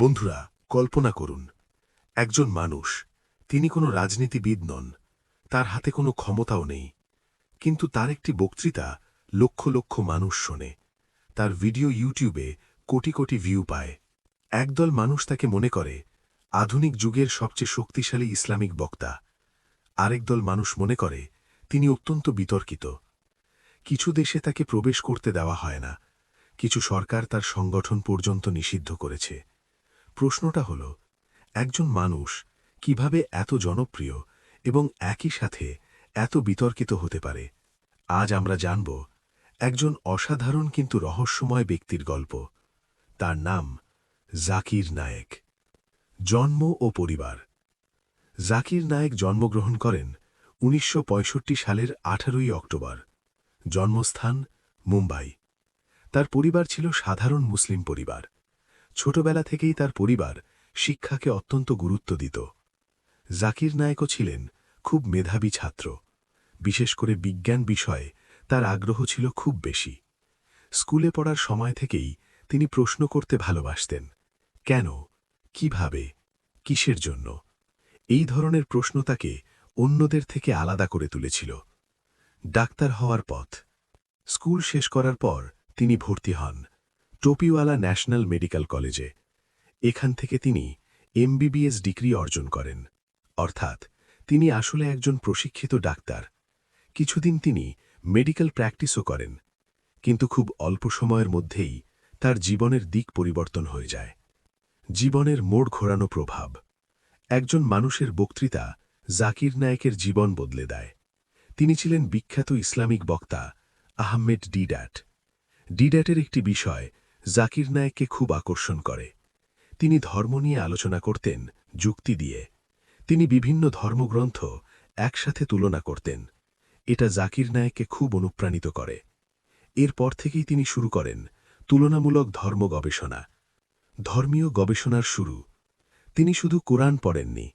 বন্ধুরা, কল্পনা করুন, একজন মানুষ, তিনি কোনো রাজনীতিবিদ নন, তার হাতে কোনো ক্ষমতাও নেই, কিন্তু তার একটি বক্তৃতা লক্ষ লক্ষ মানুষ শোনে, তার ভিডিও ইউটিউবে কোটি কোটি ভিউ পায়। একদল মানুষ তাকে মনে করে আধুনিক যুগের সবচেয়ে শক্তিশালী ইসলামিক বক্তা, আরেক দল মানুষ মনে করে তিনি অত্যন্ত বিতর্কিত। কিছু দেশে তাকে প্রবেশ করতে দেওয়া হয় না, কিছু সরকার তার সংগঠন পর্যন্ত নিষিদ্ধ করেছে। প্রশ্নটা হল, একজন মানুষ কিভাবে এত জনপ্রিয় এবং একই সাথে এত বিতর্কিত হতে পারে? আজ আমরা জানব একজন অসাধারণ কিন্তু রহস্যময় ব্যক্তির গল্প। তার নাম জাকির নায়েক। জন্ম ও পরিবার। জাকির নায়েক জন্মগ্রহণ করেন ১৯৬৫ সালের ১৮ই অক্টোবর। জন্মস্থান মুম্বাই। তার পরিবার ছিল সাধারণ মুসলিম পরিবার। ছোটবেলা থেকেই তার পরিবার শিক্ষাকে অত্যন্ত গুরুত্ব দিত। জাকির নায়েকও ছিলেন খুব মেধাবী ছাত্র। বিশেষ করে বিজ্ঞান বিষয়ে তার আগ্রহ ছিল খুব বেশি। স্কুলে পড়ার সময় থেকেই তিনি প্রশ্ন করতে ভালোবাসতেন। কেন, কিভাবে, কিসের জন্য? এই ধরনের প্রশ্ন তাকে অন্যদের থেকে আলাদা করে তুলেছিল। ডাক্তার হওয়ার পথ। স্কুল শেষ করার পর তিনি ভর্তি হন টোপিওয়ালা ন্যাশনাল মেডিকেল কলেজে। এখান থেকে তিনি এমবিবিএস ডিগ্রি অর্জন করেন, অর্থাৎ তিনি আসলে একজন প্রশিক্ষিত ডাক্তার। কিছুদিন তিনি মেডিকেল প্র্যাকটিসও করেন, কিন্তু খুব অল্প সময়ের মধ্যেই তার জীবনের দিক পরিবর্তন হয়ে যায়। জীবনের মোড় ঘোরানো প্রভাব। একজন মানুষের বক্তৃতা জাকির নায়েকের জীবন বদলে দেয়। তিনি ছিলেন বিখ্যাত ইসলামিক বক্তা আহমেদ ডিডাট। ডিডাটের একটি বিষয় জাকির নায়েককে খুব আকর্ষণ করে। তিনি ধর্ম নিয়ে আলোচনা করতেন যুক্তি দিয়ে। তিনি বিভিন্ন ধর্মগ্রন্থ একসাথে তুলনা করতেন। এটা জাকির নায়েককে খুব অনুপ্রাণিত করে। এরপর থেকেই তিনি শুরু করেন তুলনামূলক ধর্ম গবেষণা। ধর্মীয় গবেষণার শুরু। তিনি শুধু কোরআন পড়েননি,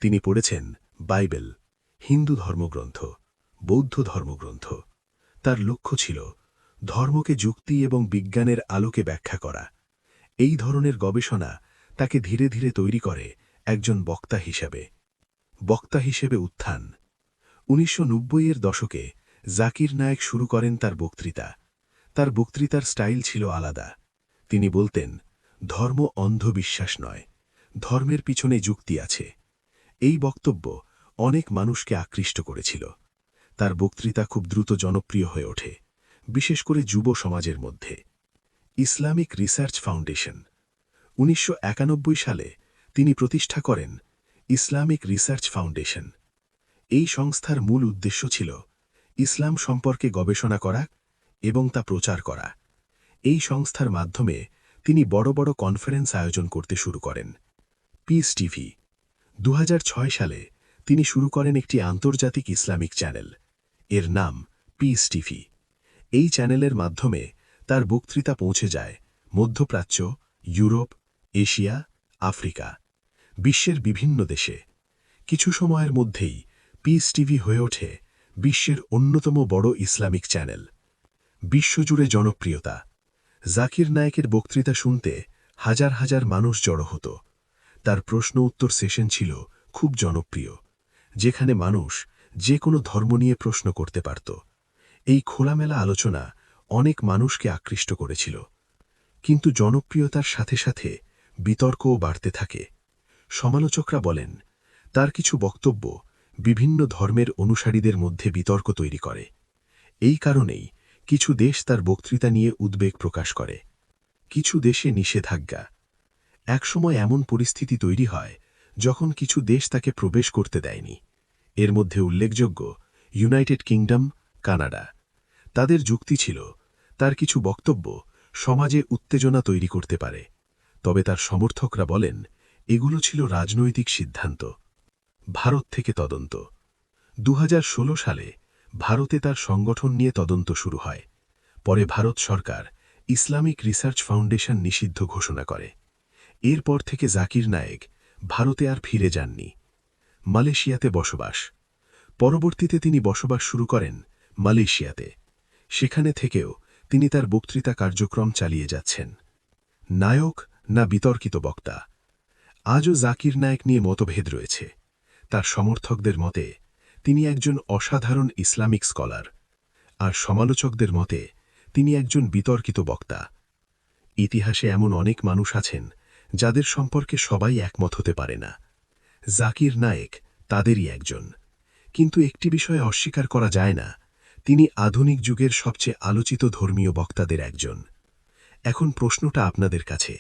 তিনি পড়েছেন বাইবেল, হিন্দু ধর্মগ্রন্থ, বৌদ্ধ ধর্মগ্রন্থ। তার লক্ষ্য ছিল ধর্মকে যুক্তি এবং বিজ্ঞানের আলোকে ব্যাখ্যা করা। এই ধরনের গবেষণা তাকে ধীরে ধীরে তৈরি করে একজন বক্তা হিসেবে। বক্তা হিসেবে উত্থান। ১৯৯০-এর দশকে জাকির নায়েক শুরু করেন তার বক্তৃতা। তার বক্তৃতার স্টাইল ছিল আলাদা। তিনি বলতেন, ধর্ম অন্ধবিশ্বাস নয়, ধর্মের পিছনে যুক্তি আছে। এই বক্তব্য অনেক মানুষকে আকৃষ্ট করেছিল। তার বক্তৃতা খুব দ্রুত জনপ্রিয় হয়ে ওঠে, বিশেষ করে যুব সমাজের মধ্যে। Islamic research foundation. ১৯৯১ সালে তিনি প্রতিষ্ঠা করেন ইসলামিক রিসার্চ ফাউন্ডেশন। এই সংস্থার মূল উদ্দেশ্য ছিল ইসলাম সম্পর্কে গবেষণা করা এবং তা প্রচার করা। এই সংস্থার মাধ্যমে তিনি বড় বড় কনফারেন্স আয়োজন করতে শুরু করেন। Piece TV. ২০০৬ সালে তিনি শুরু করেন একটি আন্তর্জাতিক ইসলামিক চ্যানেল। এর নাম পিস টিভি। এই চ্যানেলের মাধ্যমে তার বক্তৃতা পৌঁছে যায় মধ্যপ্রাচ্য, ইউরোপ, এশিয়া, আফ্রিকা, বিশ্বের বিভিন্ন দেশে। কিছু সময়ের মধ্যেই পিস টিভি হয়ে ওঠে বিশ্বের অন্যতম বড় ইসলামিক চ্যানেল। বিশ্বজুড়ে জনপ্রিয়তা। জাকির নায়েকের বক্তৃতা শুনতে হাজার হাজার মানুষ জড়ো হতো। তার প্রশ্ন উত্তর সেশন ছিল খুব জনপ্রিয়, যেখানে মানুষ যে কোনো ধর্ম নিয়ে প্রশ্ন করতে পারত। এই খোলামেলা আলোচনা অনেক মানুষকে আকৃষ্ট করেছিল। কিন্তু জনপ্রিয়তার সাথে সাথে বিতর্কও বাড়তে থাকে। সমালোচকরা বলেন, তার কিছু বক্তব্য বিভিন্ন ধর্মের অনুসারীদের মধ্যে বিতর্ক তৈরি করে। এই কারণেই কিছু দেশ তার বক্তৃতা নিয়ে উদ্বেগ প্রকাশ করে। কিছু দেশে নিষেধাজ্ঞা। একসময় এমন পরিস্থিতি তৈরি হয় যখন কিছু দেশ তাকে প্রবেশ করতে দেয়নি। এর মধ্যে উল্লেখযোগ্য ইউনাইটেড কিংডম, কানাডা। তাদের যুক্তি ছিল, তার কিছু বক্তব্য সমাজে উত্তেজনা তৈরি করতে পারে। তবে তার সমর্থকরা বলেন, এগুলো ছিল রাজনৈতিক সিদ্ধান্ত। ভারত থেকে তদন্ত। ২০১৬ সালে ভারতে তার সংগঠন নিয়ে তদন্ত শুরু হয়। পরে ভারত সরকার ইসলামিক রিসার্চ ফাউন্ডেশন নিষিদ্ধ ঘোষণা করে। এরপর থেকে জাকির নায়েক ভারতে আর ফিরে যাননি। মালয়েশিয়াতে বসবাস। পরবর্তীতে তিনি বসবাস শুরু করেন মালয়েশিয়াতে। সেখানে থেকেও তিনি তার বক্তৃতা কার্যক্রম চালিয়ে যাচ্ছেন। নায়ক না বিতর্কিত বক্তা। আজও জাকির নায়েক নিয়ে মতভেদ রয়েছে। তার সমর্থকদের মতে তিনি একজন অসাধারণ ইসলামিক স্কলার, আর সমালোচকদের মতে তিনি একজন বিতর্কিত বক্তা। ইতিহাসে এমন অনেক মানুষ আছেন যাদের সম্পর্কে সবাই একমত হতে পারে না। জাকির নায়েক তাদেরই একজন। কিন্তু একটি বিষয়ে অস্বীকার করা যায় না, তিনি আধুনিক যুগের সবচেয়ে আলোচিত ধর্মীয় বক্তাদের একজন। এখন প্রশ্নটা আপনাদের কাছে,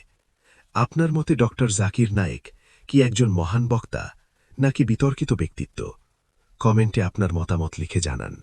আপনার মতে ডক্টর জাকির নায়েক কি একজন মহান বক্তা নাকি বিতর্কিত ব্যক্তিত্ব? কমেন্টে আপনার মতামত লিখে জানান।